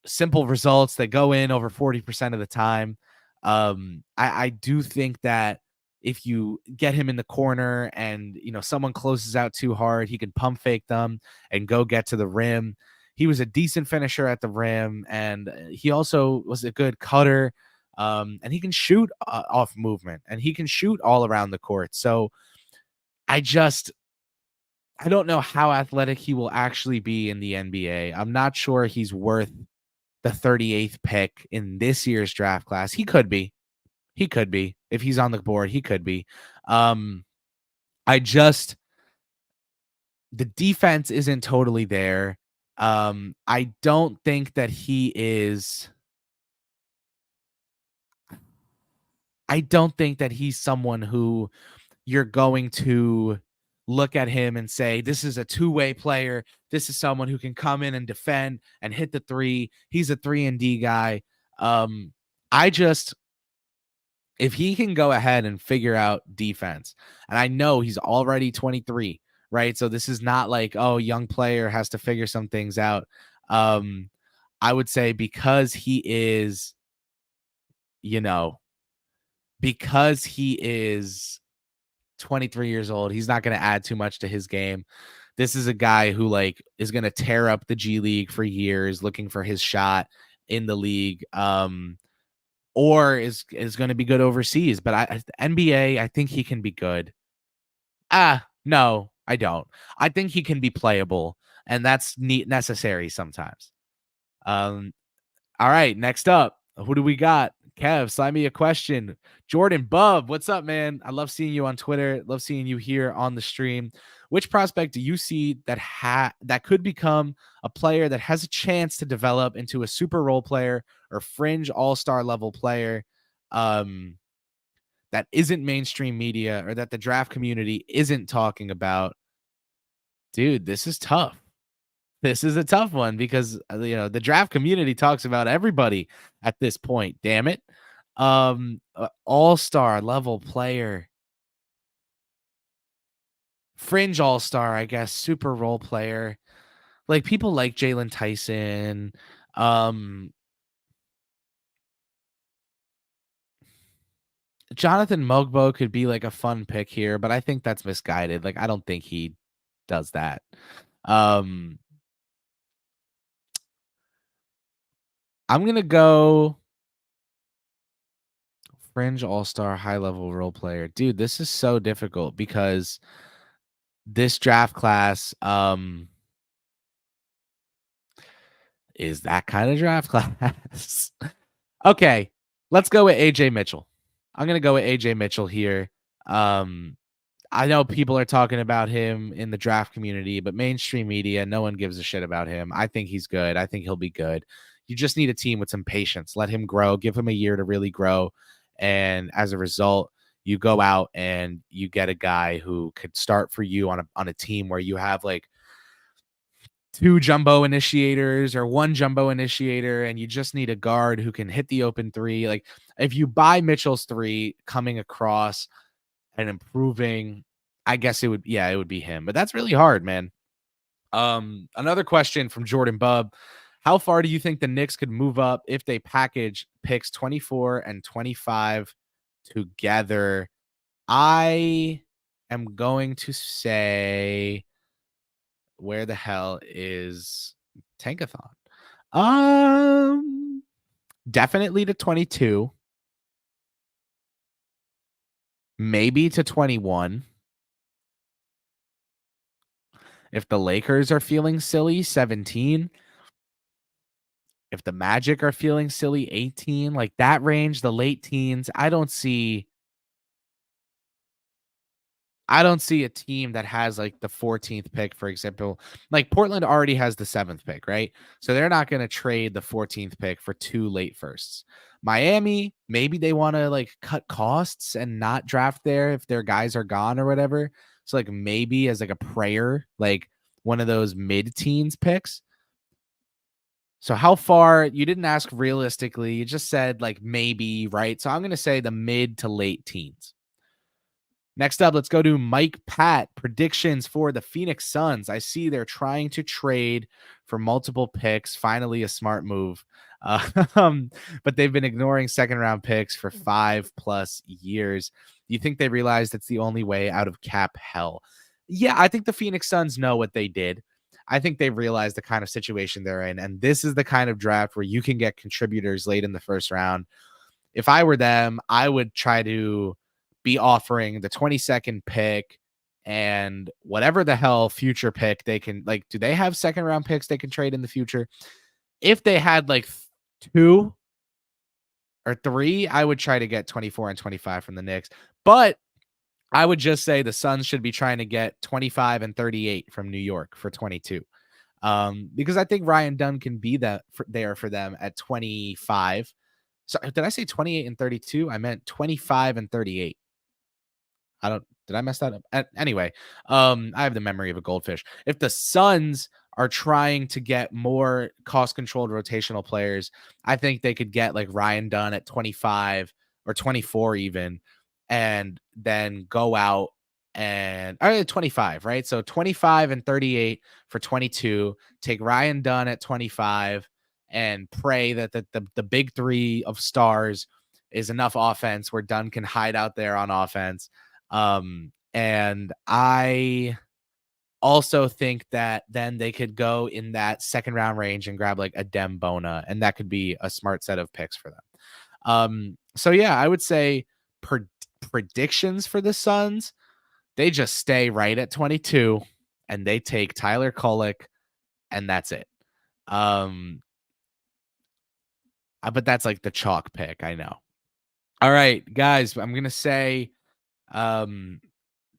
simple results that go in over 40% of the time. I do think that if you get him in the corner and someone closes out too hard, he can pump fake them and go get to the rim. He was a decent finisher at the rim, and he also was a good cutter. And he can shoot off movement, and he can shoot all around the court. So I don't know how athletic he will actually be in the NBA. I'm not sure he's worth the 38th pick in this year's draft class. He could be. He could be. If he's on the board, he could be. I just the defense isn't totally there. I don't think that he is I don't think that he's someone who you're going to look at him and say, this is a two-way player. This is someone who can come in and defend and hit the three. He's a 3-and-D guy. I just, if he can go ahead and figure out defense, and I know he's already 23, right? So this is not like, oh, young player has to figure some things out. I would say because he is, because he is 23 years old, he's not going to add too much to his game. This is a guy who is going to tear up the G League for years looking for his shot in the league, or is going to be good overseas. But NBA, I think he can be good. No, I don't. I think he can be playable, and that's necessary sometimes. All right, next up, who do we got? Kev, slide me a question. Jordan Bub, what's up, man? I love seeing you on Twitter. Love seeing you here on the stream. Which prospect do you see that could become a player that has a chance to develop into a super role player or fringe all-star level player that isn't mainstream media or that the draft community isn't talking about? Dude, this is tough. This is a tough one because the draft community talks about everybody at this point. Damn it. All-star level player. Fringe all-star, I guess, super role player. Like people like Jalen Tyson. Jonathan Mogbo could be like a fun pick here, but I think that's misguided. Like, I don't think he does that. I'm going to go fringe all-star high-level role player. Dude, this is so difficult because this draft class is that kind of draft class. Okay, let's go with AJ Mitchell. I'm going to go with AJ Mitchell here. I know people are talking about him in the draft community, but mainstream media, no one gives a shit about him. I think he's good. I think he'll be good. You just need a team with some patience. Let him grow. Give him a year to really grow. And as a result, you go out and you get a guy who could start for you on a team where you have like 2 jumbo initiators or 1 jumbo initiator, and you just need a guard who can hit the open three. Like if you buy Mitchell's three coming across and improving, I guess it would be him. But that's really hard, man. Another question from Jordan Bub. How far do you think the Knicks could move up if they package picks 24 and 25 together? I am going to say, where the hell is Tankathon? Definitely to 22. Maybe to 21. If the Lakers are feeling silly, 17. If the Magic are feeling silly, 18. Like that range, the late teens. I don't see a team that has like the 14th pick, for example. Like Portland already has the 7th pick, right? So they're not going to trade the 14th pick for 2 late firsts. Miami, maybe they want to like cut costs and not draft there if their guys are gone or whatever. So like maybe as like a prayer, like one of those mid-teens picks. So how far, you didn't ask realistically, you just said like maybe, right? So I'm going to say the mid to late teens. Next up, let's go to Mike Pat. Predictions for the Phoenix Suns. I see they're trying to trade for multiple picks. Finally, a smart move. But they've been ignoring second-round picks for 5+ years. Do you think they realized it's the only way out of cap hell? Yeah, I think the Phoenix Suns know what they did. I think they realized the kind of situation they're in. And this is the kind of draft where you can get contributors late in the first round. If I were them, I would try to be offering the 22nd pick and whatever the hell future pick they can, like, do they have second round picks they can trade in the future? If they had like 2 or 3, I would try to get 24 and 25 from the Knicks. But I would just say the Suns should be trying to get 25 and 38 from New York for 22. Because I think Ryan Dunn can be there for them at 25. So did I say 28 and 32? I meant 25 and 38. Did I mess that up? Anyway, I have the memory of a goldfish. If the Suns are trying to get more cost-controlled rotational players, I think they could get like Ryan Dunn at 25 or 24 even, and then go out and 25, right? So 25 and 38 for 22. Take Ryan Dunn at 25 and pray that the big three of stars is enough offense where Dunn can hide out there on offense. And I also think that then they could go in that second round range and grab like a Dembona, and that could be a smart set of picks for them. So yeah, I would say predictions for the Suns, they just stay right at 22 and they take Tyler Kolek, and that's it. But that's like the chalk pick, I know. All right, guys, I'm gonna say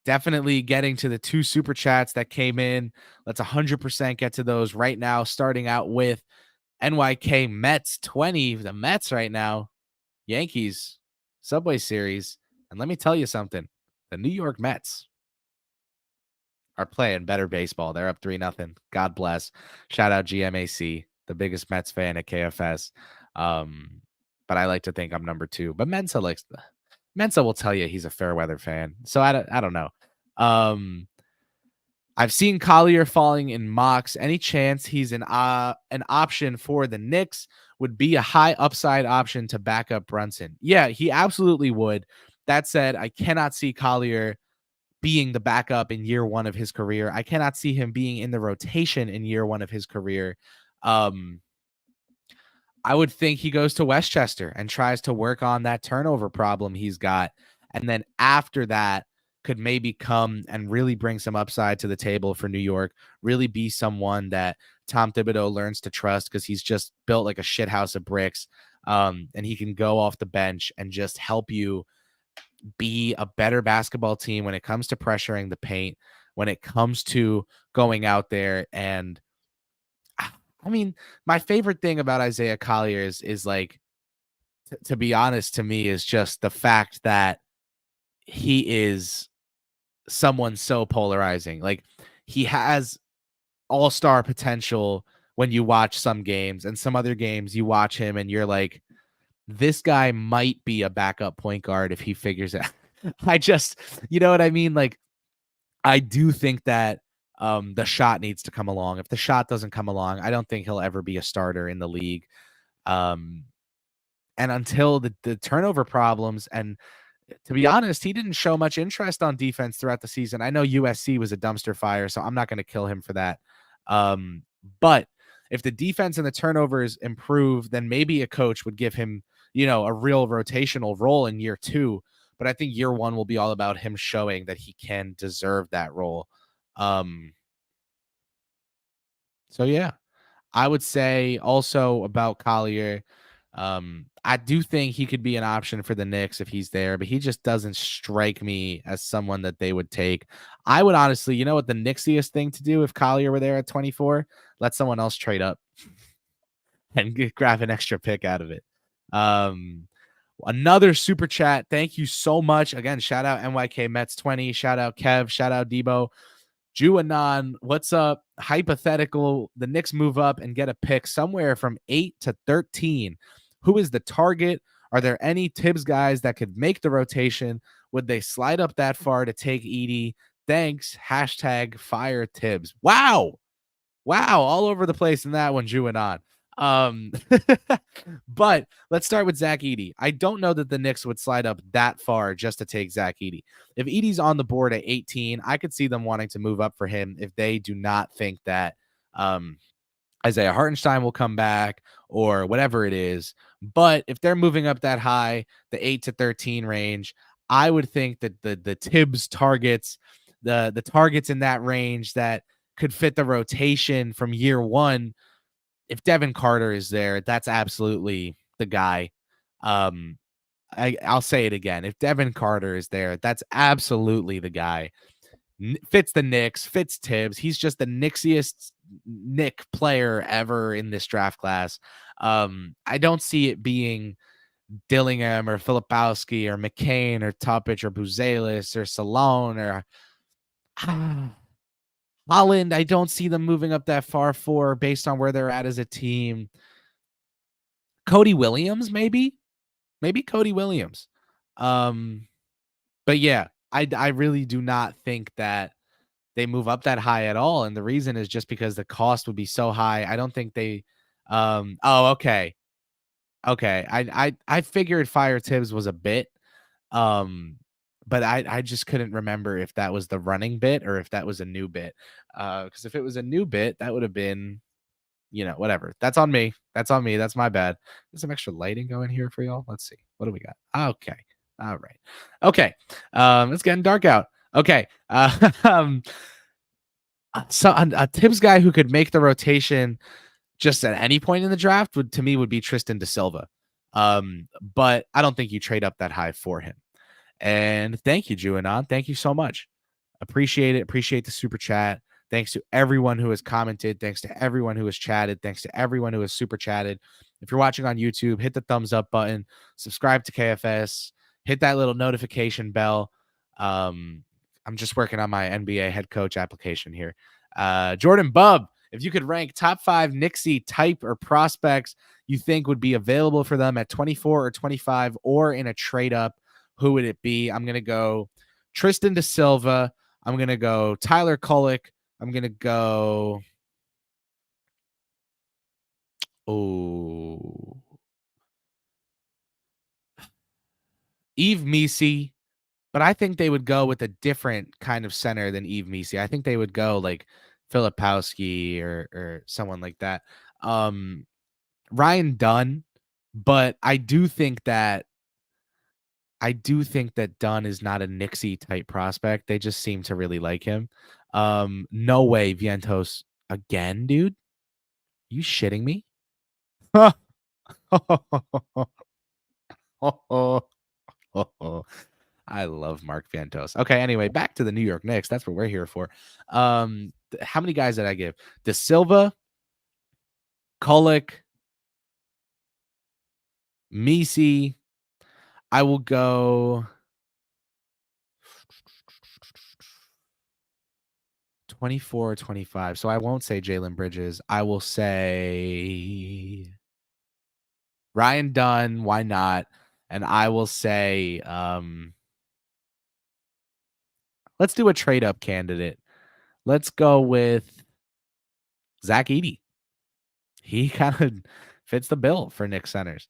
definitely getting to the 2 super chats that came in. Let's 100% get to those right now, starting out with NYK Mets 20. The Mets right now, Yankees, Subway Series. And let me tell you something. The New York Mets are playing better baseball. They're up 3-0. God bless. Shout out GMAC, the biggest Mets fan at KFS. But I like to think I'm number 2. But Mensa will tell you he's a fair weather fan. So I don't know. I've seen Klier falling in mocks. Any chance he's an option for the Knicks? Would be a high upside option to back up Brunson. Yeah, he absolutely would. That said, I cannot see Klier being the backup in year 1 of his career. I cannot see him being in the rotation in year 1 of his career. I would think he goes to Westchester and tries to work on that turnover problem he's got. And then after that, could maybe come and really bring some upside to the table for New York, really be someone that Tom Thibodeau learns to trust because he's just built like a shit house of bricks. And he can go off the bench and just help you be a better basketball team when it comes to pressuring the paint, when it comes to going out there. And I mean, my favorite thing about Isaiah Collier is like, to be honest, to me, is just the fact that he is someone so polarizing. Like, he has all-star potential when you watch some games, and some other games you watch him and you're like, this guy might be a backup point guard if he figures it out. You know what I mean? Like, I do think that the shot needs to come along. If the shot doesn't come along, I don't think he'll ever be a starter in the league. And until the turnover problems, and to be honest, he didn't show much interest on defense throughout the season. I know USC was a dumpster fire, so I'm not going to kill him for that. But if the defense and the turnovers improve, then maybe a coach would give him, a real rotational role in year 2. But I think year 1 will be all about him showing that he can deserve that role. So yeah, I would say also about Collier, I do think he could be an option for the Knicks if he's there, but he just doesn't strike me as someone that they would take. I would honestly, you know what the Knicksiest thing to do if Collier were there at 24? Let someone else trade up and grab an extra pick out of it. Another super chat. Thank you so much. Again, shout out NYK Mets 20. Shout out Kev. Shout out Debo. Juanon, what's up? Hypothetical. The Knicks move up and get a pick somewhere from 8 to 13. Who is the target Are there any Tibbs guys that could make the rotation? Would they slide up that far to take Edey? Thanks. Hashtag fire Tibbs. Wow. Wow. All over the place in that one, Jew and on. But let's start with Zach Edey. I don't know that the Knicks would slide up that far just to take Zach Edey. If Edey's on the board at 18, I could see them wanting to move up for him if they do not think that Isaiah Hartenstein will come back or whatever it is. But if they're moving up that high, the 8 to 13 range, I would think that the Tibbs targets, the targets in that range that could fit the rotation from year one, if Devin Carter is there, that's absolutely the guy. I'll say it again. If Devin Carter is there, that's absolutely the guy. Fits the Knicks, fits Tibbs. He's just the Knicksiest Knick player ever in this draft class. I don't see it being Dillingham or Filipowski or McCain or Topic or Buzelis or Salone or Holland. I don't see them moving up that far for based on where they're at as a team. Cody Williams, maybe Cody Williams. But yeah, I really do not think that they move up that high at all. And the reason is just because the cost would be so high. I don't think they, okay. I figured Fire Tibbs was a bit, but I just couldn't remember if that was the running bit or if that was a new bit. Because if it was a new bit, that would have been, whatever. That's on me. That's my bad. There's some extra lighting going here for y'all. Let's see. What do we got? Okay. All right. Okay. It's getting dark out. Okay. So a Tibbs guy who could make the rotation just at any point in the draft would be Tristan DeSilva. But I don't think you trade up that high for him. And thank you, Juanon. Thank you so much. Appreciate it. Appreciate the super chat. Thanks to everyone who has commented. Thanks to everyone who has chatted. Thanks to everyone who has super chatted. If you're watching on YouTube, hit the thumbs up button, subscribe to KFS, hit that little notification bell. I'm just working on my NBA head coach application here. Jordan Bub, if you could rank top 5 Knicksy type or prospects you think would be available for them at 24 or 25 or in a trade up, who would it be? I'm going to go Tristan DeSilva. I'm going to go Tyler Kolek. I'm going to go. Yves Missi. But I think they would go with a different kind of center than Yves Missi. I think they would go like Filipowski or someone like that. Ryan Dunn. But I do think that Dunn is not a Knicksy type prospect. They just seem to really like him. No way, Vientos again, dude. You shitting me? I love Mark Vientos. Okay, anyway, back to the New York Knicks. That's what we're here for. How many guys did I give? De Silva, Kolek, Missi. I will go 24 or 25. So I won't say Jaylen Bridges. I will say Ryan Dunn. Why not? And I will say, let's do a trade up candidate. Let's go with Zach Edey. He kind of fits the bill for Knicks centers.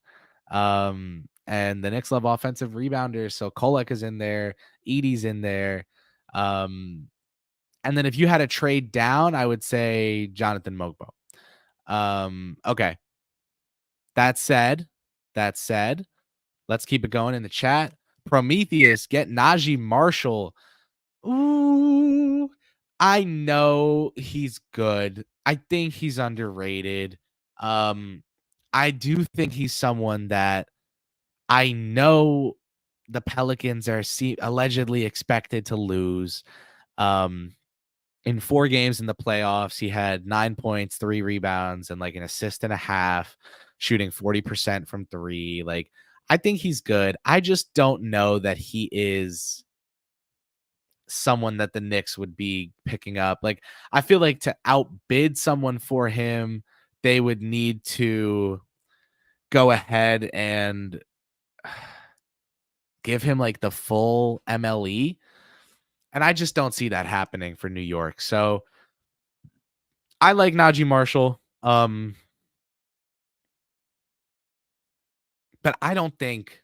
And the Knicks love offensive rebounders. So Kolek is in there. Edey's in there. And then if you had a trade down, I would say Jonathan Mogbo. Okay. That said, let's keep it going in the chat. Prometheus, get Najee Marshall. Ooh, I know he's good. I think he's underrated. I do think he's someone that I know the Pelicans are allegedly expected to lose. In 4 games in the playoffs, he had 9 points, 3 rebounds, and like an assist and a half, shooting 40% from 3. Like, I think he's good. I just don't know that he is someone that the Knicks would be picking up. Like, I feel like to outbid someone for him, they would need to go ahead and give him like the full MLE. And I just don't see that happening for New York. So I like Najee Marshall. But I don't think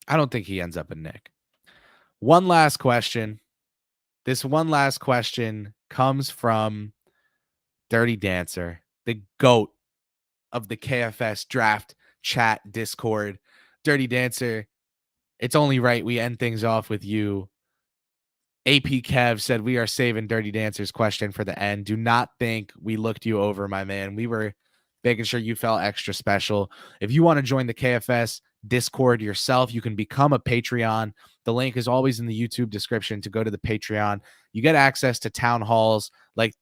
he ends up a Knick. One last question. This one last question comes from Dirty Dancer, the GOAT of the KFS draft chat Discord. Dirty Dancer, it's only right we end things off with you. AP Kev said we are saving Dirty Dancer's question for the end. Do not think we looked you over, my man. We were making sure you felt extra special. If you want to join the KFS Discord yourself, you can become a Patreon. The link is always in the YouTube description to go to the Patreon. You get access to town halls like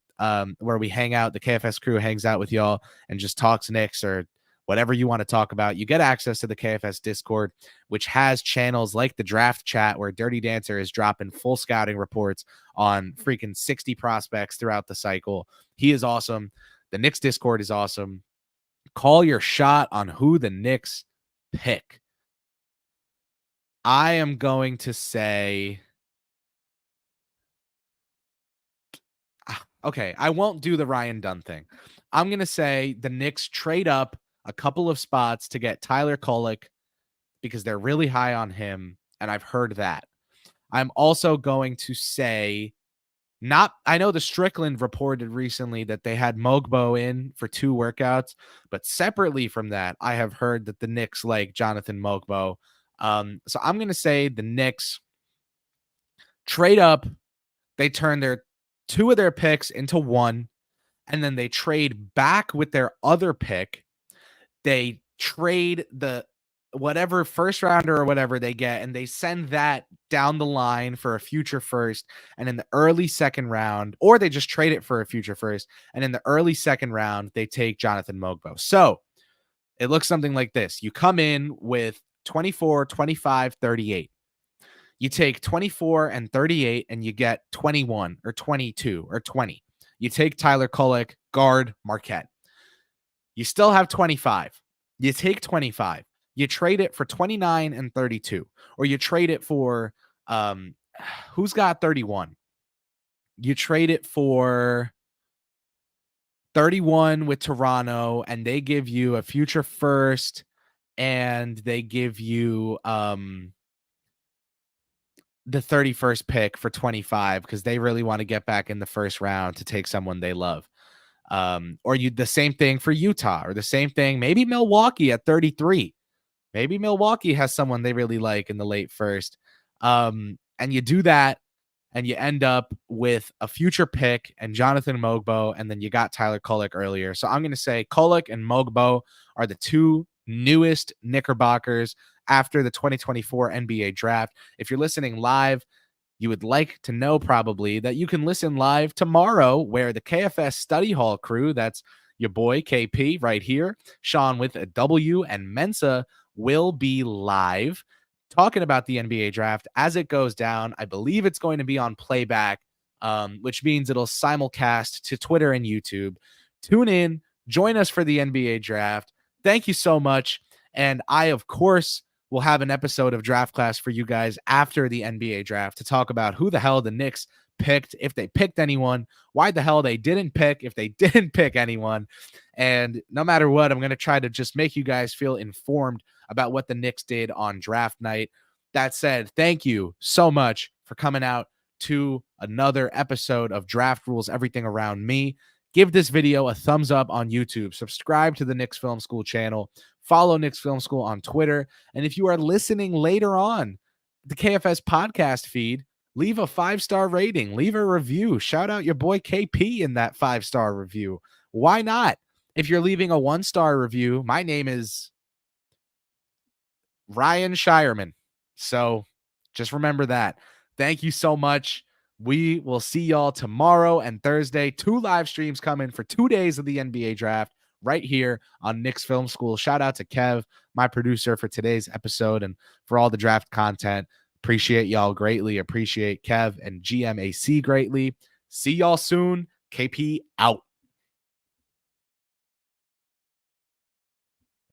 where we hang out. The KFS crew hangs out with y'all and just talks Knicks or whatever you want to talk about. You get access to the KFS Discord, which has channels like the draft chat where Dirty Dancer is dropping full scouting reports on freaking 60 prospects throughout the cycle. He is awesome. The Knicks Discord is awesome. Call your shot on who the Knicks pick. I am going to say, okay, I won't do the Ryan Dunn thing. I'm going to say the Knicks trade up a couple of spots to get Tyler Kolek because they're really high on him, and I've heard that. I'm also going to say I know the Strickland reported recently that they had Mogbo in for 2 workouts, but separately from that, I have heard that the Knicks like Jonathan Mogbo. So I'm going to say the Knicks trade up. They turn 2 of their picks into 1, and then they trade back with their other pick. They trade the whatever first rounder or whatever they get, and they send that down the line for a future first. And in the early second round, or they just trade it for a future first. And in the early second round, they take Jonathan Mogbo. So it looks something like this. You come in with 24, 25, 38. You take 24 and 38 and you get 21 or 22 or 20. You take Tyler Kolek, guard, Marquette. You still have 25. You take 25. You trade it for 29 and 32. Or you trade it for, who's got 31? You trade it for 31 with Toronto, and they give you a future first, and they give you the 31st pick for 25 because they really want to get back in the first round to take someone they love. Or the same thing for Utah, or the same thing, maybe Milwaukee at 33. Maybe Milwaukee has someone they really like in the late first. And you do that, and you end up with a future pick and Jonathan Mogbo, and then you got Tyler Kolek earlier. So I'm going to say Kolek and Mogbo are the 2 newest Knickerbockers after the 2024 NBA draft. If you're listening live, you would like to know probably that you can listen live tomorrow, where the KFS Study Hall crew, that's your boy KP right here, Sean with a W, and Mensa will be live talking about the NBA draft as it goes down. I believe it's going to be on playback, which means it'll simulcast to Twitter and YouTube. Tune in, join us for the NBA draft. Thank you so much. And I, of course, will have an episode of Draft Class for you guys after the NBA draft to talk about who the hell the Knicks picked, if they picked anyone, why the hell they didn't pick, if they didn't pick anyone. And no matter what, I'm going to try to just make you guys feel informed about what the Knicks did on draft night. That said, thank you so much for coming out to another episode of Draft Rules Everything Around Me. Give this video a thumbs up on YouTube. Subscribe to the Knicks Film School channel. Follow Knicks Film School on Twitter. And if you are listening later on the KFS podcast feed, leave a 5-star rating. Leave a review. Shout out your boy KP in that 5-star review. Why not? If you're leaving a 1-star review, my name is Ryan Shireman. So just remember that. Thank you so much. We will see y'all tomorrow and Thursday. 2 live streams coming for 2 days of the NBA draft right here on Knicks Film School. Shout out to Kev, my producer for today's episode, and for all the draft content. Appreciate y'all greatly. Appreciate Kev and GMAC greatly. See y'all soon. KP out.